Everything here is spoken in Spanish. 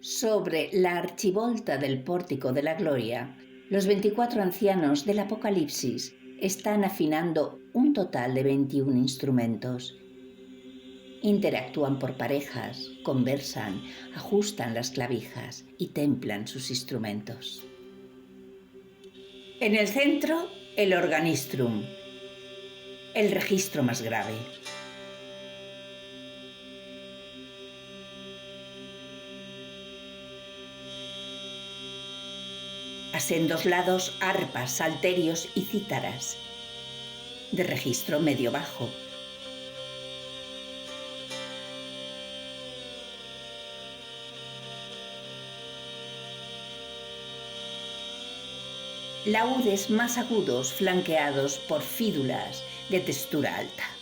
Sobre la archivolta del pórtico de la gloria, los 24 ancianos del Apocalipsis están afinando un total de 21 instrumentos. Interactúan por parejas, conversan, ajustan las clavijas y templan sus instrumentos. En el centro, el organistrum, el registro más grave. A sendos lados, arpas, salterios y cítaras. De registro medio bajo. Laúdes más agudos flanqueados por fídulas de textura alta.